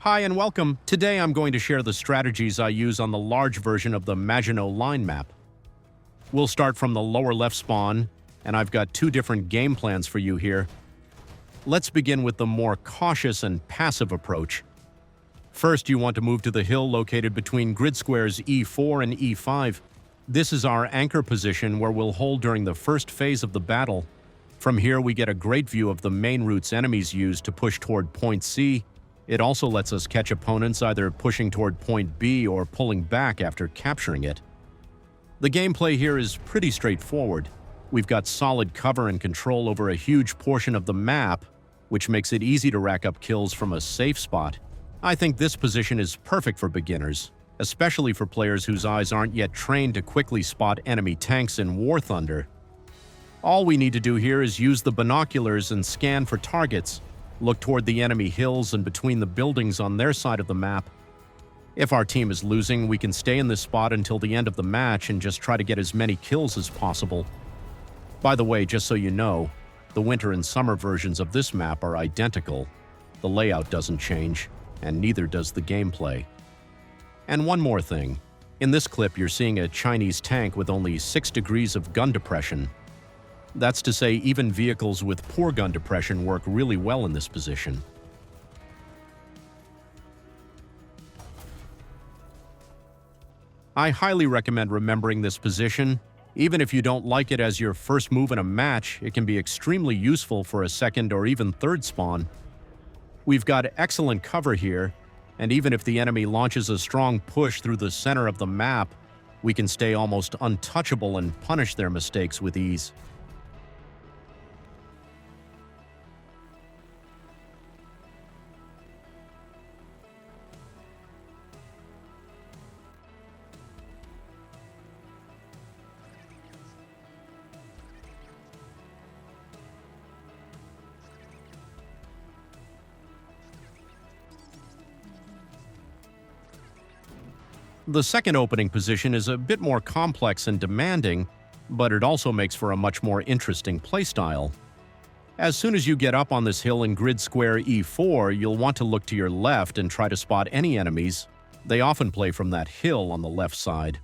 Hi and welcome. Today I'm going to share the strategies I use on the large version of the Maginot Line map. We'll start from the lower left spawn, and I've got two different game plans for you here. Let's begin with the more cautious and passive approach. First, you want to move to the hill located between grid squares E4 and E5. This is our anchor position where we'll hold during the first phase of the battle. From here, we get a great view of the main routes enemies use to push toward point C. It also lets us catch opponents either pushing toward point B or pulling back after capturing it. The gameplay here is pretty straightforward. We've got solid cover and control over a huge portion of the map, which makes it easy to rack up kills from a safe spot. I think this position is perfect for beginners, especially for players whose eyes aren't yet trained to quickly spot enemy tanks in War Thunder. All we need to do here is use the binoculars and scan for targets, look toward the enemy hills and between the buildings on their side of the map. If our team is losing, we can stay in this spot until the end of the match and just try to get as many kills as possible. By the way, just so you know, the winter and summer versions of this map are identical. The layout doesn't change, and neither does the gameplay. And one more thing. In this clip, you're seeing a Chinese tank with only 6 degrees of gun depression. That's to say, even vehicles with poor gun depression work really well in this position. I highly recommend remembering this position. Even if you don't like it as your first move in a match, it can be extremely useful for a second or even third spawn. We've got excellent cover here, and even if the enemy launches a strong push through the center of the map, we can stay almost untouchable and punish their mistakes with ease. The second opening position is a bit more complex and demanding, but it also makes for a much more interesting playstyle. As soon as you get up on this hill in grid square E4, you'll want to look to your left and try to spot any enemies. They often play from that hill on the left side.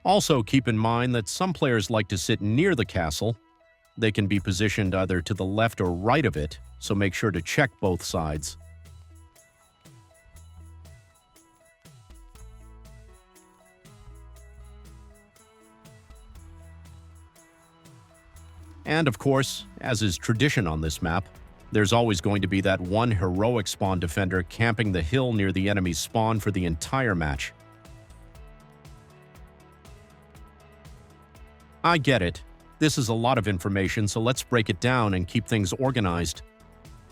Also, keep in mind that some players like to sit near the castle. They can be positioned either to the left or right of it, so make sure to check both sides. And of course, as is tradition on this map, there's always going to be that one heroic spawn defender camping the hill near the enemy's spawn for the entire match. I get it. This is a lot of information, so let's break it down and keep things organized.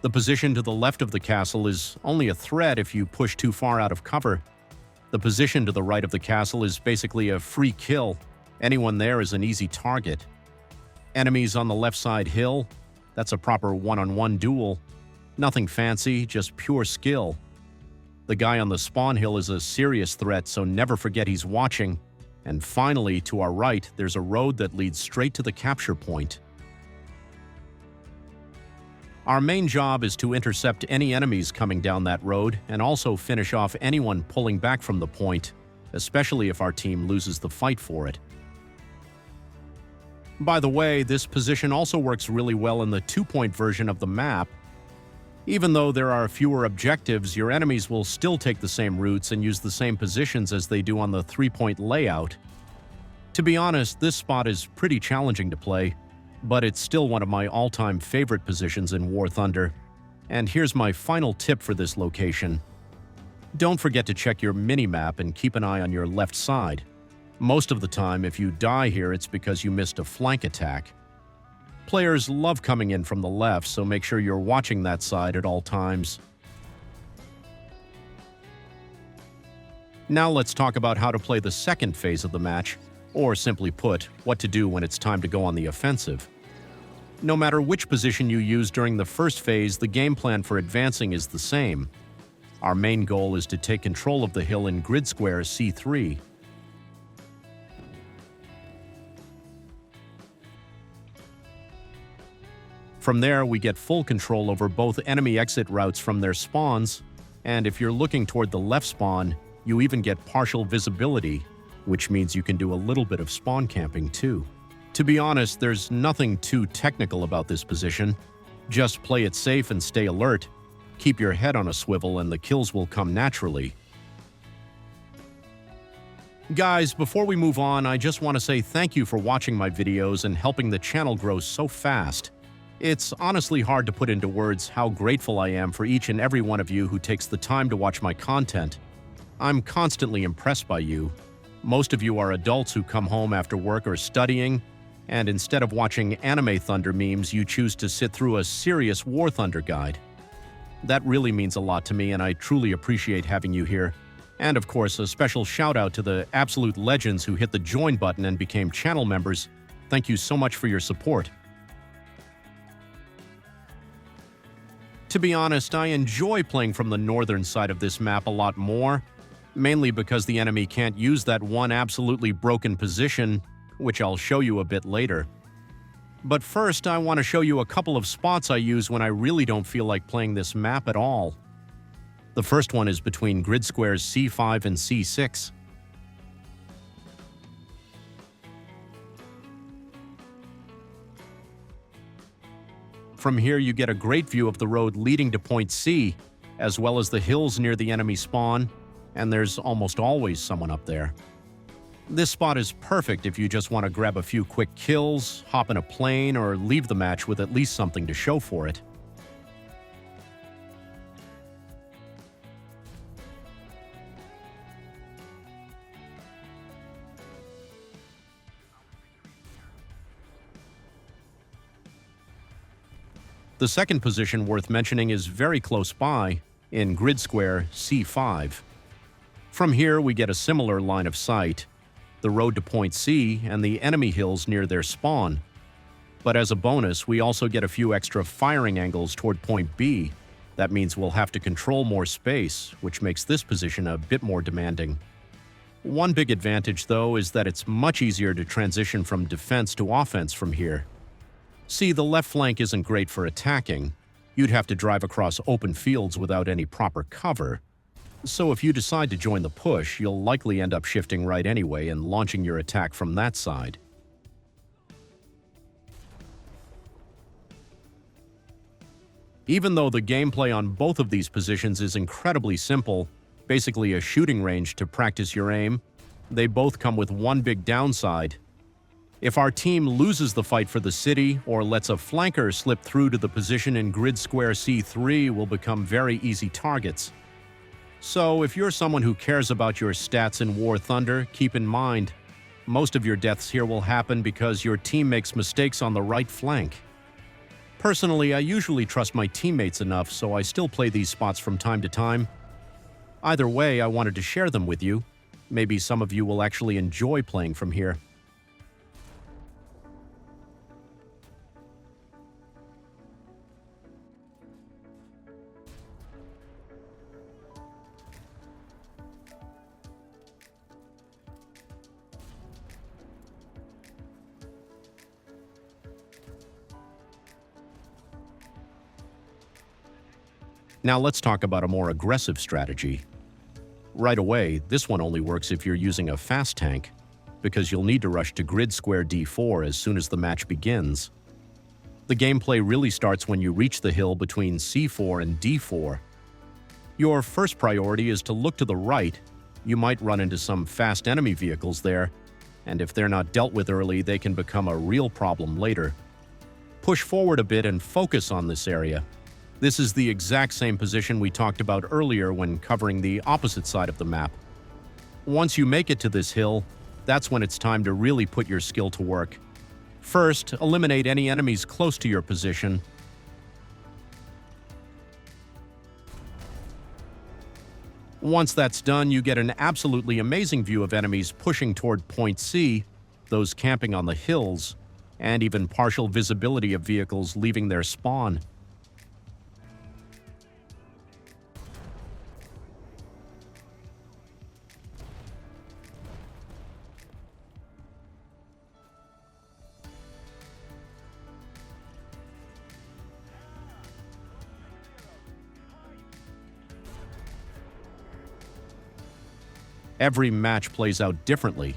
The position to the left of the castle is only a threat if you push too far out of cover. The position to the right of the castle is basically a free kill. Anyone there is an easy target. Enemies on the left side hill, that's a proper one-on-one duel. Nothing fancy, just pure skill. The guy on the spawn hill is a serious threat, so never forget he's watching. And finally, to our right, there's a road that leads straight to the capture point. Our main job is to intercept any enemies coming down that road and also finish off anyone pulling back from the point, especially if our team loses the fight for it. By the way, this position also works really well in the two-point version of the map. Even though there are fewer objectives, your enemies will still take the same routes and use the same positions as they do on the three-point layout. To be honest, this spot is pretty challenging to play, but it's still one of my all-time favorite positions in War Thunder. And here's my final tip for this location. Don't forget to check your mini-map and keep an eye on your left side. Most of the time, if you die here, it's because you missed a flank attack. Players love coming in from the left, so make sure you're watching that side at all times. Now let's talk about how to play the second phase of the match, or simply put, what to do when it's time to go on the offensive. No matter which position you use during the first phase, the game plan for advancing is the same. Our main goal is to take control of the hill in grid square C3. From there, we get full control over both enemy exit routes from their spawns, and if you're looking toward the left spawn, you even get partial visibility, which means you can do a little bit of spawn camping too. To be honest, there's nothing too technical about this position. Just play it safe and stay alert. Keep your head on a swivel and the kills will come naturally. Guys, before we move on, I just want to say thank you for watching my videos and helping the channel grow so fast. It's honestly hard to put into words how grateful I am for each and every one of you who takes the time to watch my content. I'm constantly impressed by you. Most of you are adults who come home after work or studying, and instead of watching Anime Thunder memes, you choose to sit through a serious War Thunder guide. That really means a lot to me, and I truly appreciate having you here. And of course, a special shout out to the absolute legends who hit the join button and became channel members. Thank you so much for your support. To be honest, I enjoy playing from the northern side of this map a lot more, mainly because the enemy can't use that one absolutely broken position, which I'll show you a bit later. But first, I want to show you a couple of spots I use when I really don't feel like playing this map at all. The first one is between grid squares C5 and C6. From here, you get a great view of the road leading to point C, as well as the hills near the enemy spawn, and there's almost always someone up there. This spot is perfect if you just want to grab a few quick kills, hop in a plane, or leave the match with at least something to show for it. The second position worth mentioning is very close by, in grid square C5. From here, we get a similar line of sight, the road to point C and the enemy hills near their spawn. But as a bonus, we also get a few extra firing angles toward point B. That means we'll have to control more space, which makes this position a bit more demanding. One big advantage, though, is that it's much easier to transition from defense to offense from here. See, the left flank isn't great for attacking. You'd have to drive across open fields without any proper cover. So if you decide to join the push, you'll likely end up shifting right anyway and launching your attack from that side. Even though the gameplay on both of these positions is incredibly simple, basically a shooting range to practice your aim, they both come with one big downside. If our team loses the fight for the city or lets a flanker slip through to the position in grid square C3, we'll become very easy targets. So if you're someone who cares about your stats in War Thunder, keep in mind, most of your deaths here will happen because your team makes mistakes on the right flank. Personally, I usually trust my teammates enough, so I still play these spots from time to time. Either way, I wanted to share them with you. Maybe some of you will actually enjoy playing from here. Now let's talk about a more aggressive strategy. Right away, this one only works if you're using a fast tank, because you'll need to rush to grid square D4 as soon as the match begins. The gameplay really starts when you reach the hill between C4 and D4. Your first priority is to look to the right. You might run into some fast enemy vehicles there, and if they're not dealt with early, they can become a real problem later. Push forward a bit and focus on this area. This is the exact same position we talked about earlier when covering the opposite side of the map. Once you make it to this hill, that's when it's time to really put your skill to work. First, eliminate any enemies close to your position. Once that's done, you get an absolutely amazing view of enemies pushing toward point C, those camping on the hills, and even partial visibility of vehicles leaving their spawn. Every match plays out differently.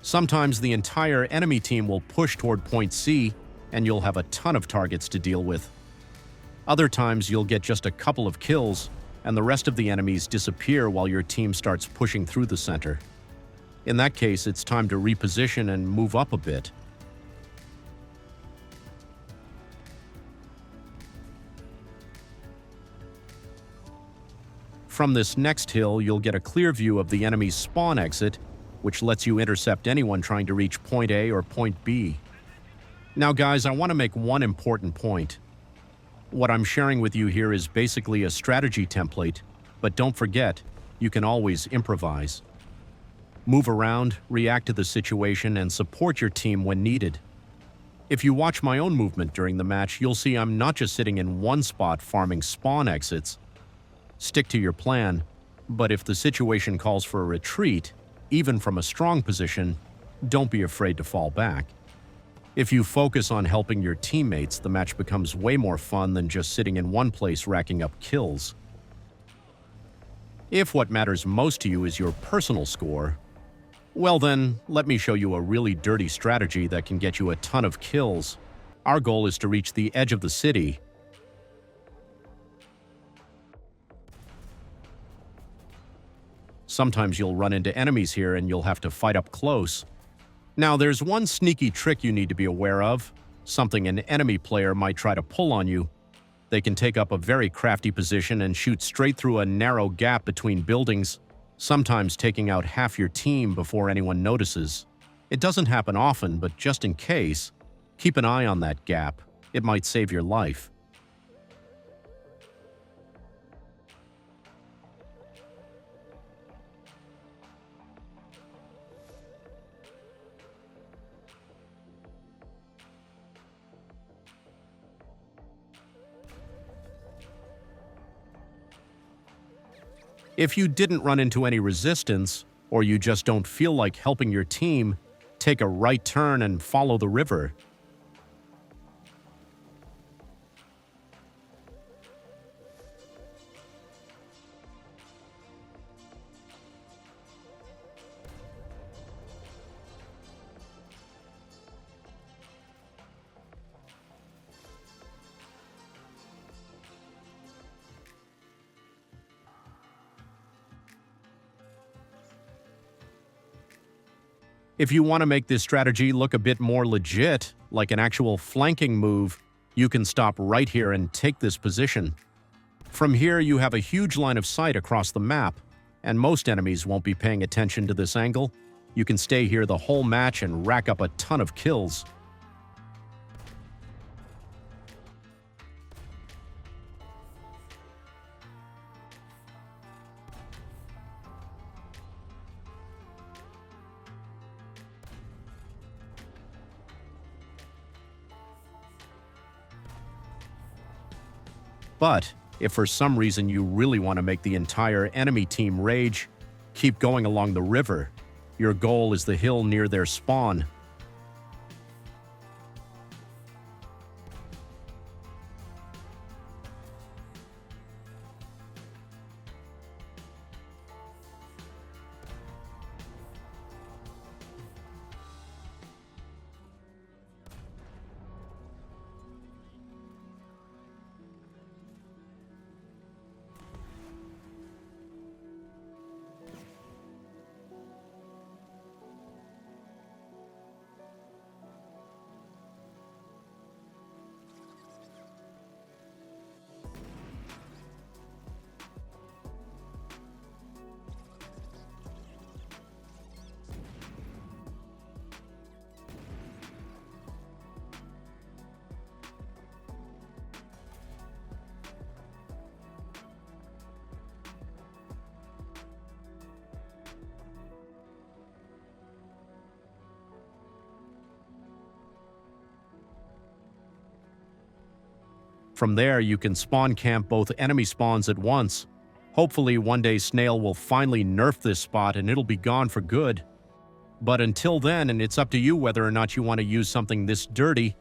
Sometimes the entire enemy team will push toward point C, and you'll have a ton of targets to deal with. Other times you'll get just a couple of kills, and the rest of the enemies disappear while your team starts pushing through the center. In that case, it's time to reposition and move up a bit. From this next hill, you'll get a clear view of the enemy's spawn exit, which lets you intercept anyone trying to reach point A or point B. Now guys, I want to make one important point. What I'm sharing with you here is basically a strategy template, but don't forget, you can always improvise. Move around, react to the situation, and support your team when needed. If you watch my own movement during the match, you'll see I'm not just sitting in one spot farming spawn exits. Stick to your plan, but if the situation calls for a retreat, even from a strong position, don't be afraid to fall back. If you focus on helping your teammates, the match becomes way more fun than just sitting in one place racking up kills. If what matters most to you is your personal score, well then, let me show you a really dirty strategy that can get you a ton of kills. Our goal is to reach the edge of the city. Sometimes you'll run into enemies here and you'll have to fight up close. Now, there's one sneaky trick you need to be aware of, something an enemy player might try to pull on you. They can take up a very crafty position and shoot straight through a narrow gap between buildings, sometimes taking out half your team before anyone notices. It doesn't happen often, but just in case, keep an eye on that gap. It might save your life. If you didn't run into any resistance, or you just don't feel like helping your team, take a right turn and follow the river. If you want to make this strategy look a bit more legit, like an actual flanking move, you can stop right here and take this position. From here, you have a huge line of sight across the map, and most enemies won't be paying attention to this angle. You can stay here the whole match and rack up a ton of kills. But if for some reason you really want to make the entire enemy team rage, keep going along the river. Your goal is the hill near their spawn. From there, you can spawn camp both enemy spawns at once. Hopefully, one day Snail will finally nerf this spot and it'll be gone for good. But until then, and it's up to you whether or not you want to use something this dirty,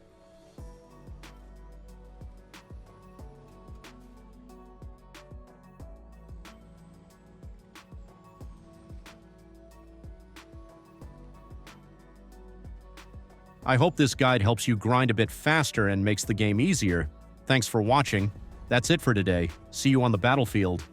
I hope this guide helps you grind a bit faster and makes the game easier. Thanks for watching. That's it for today. See you on the battlefield.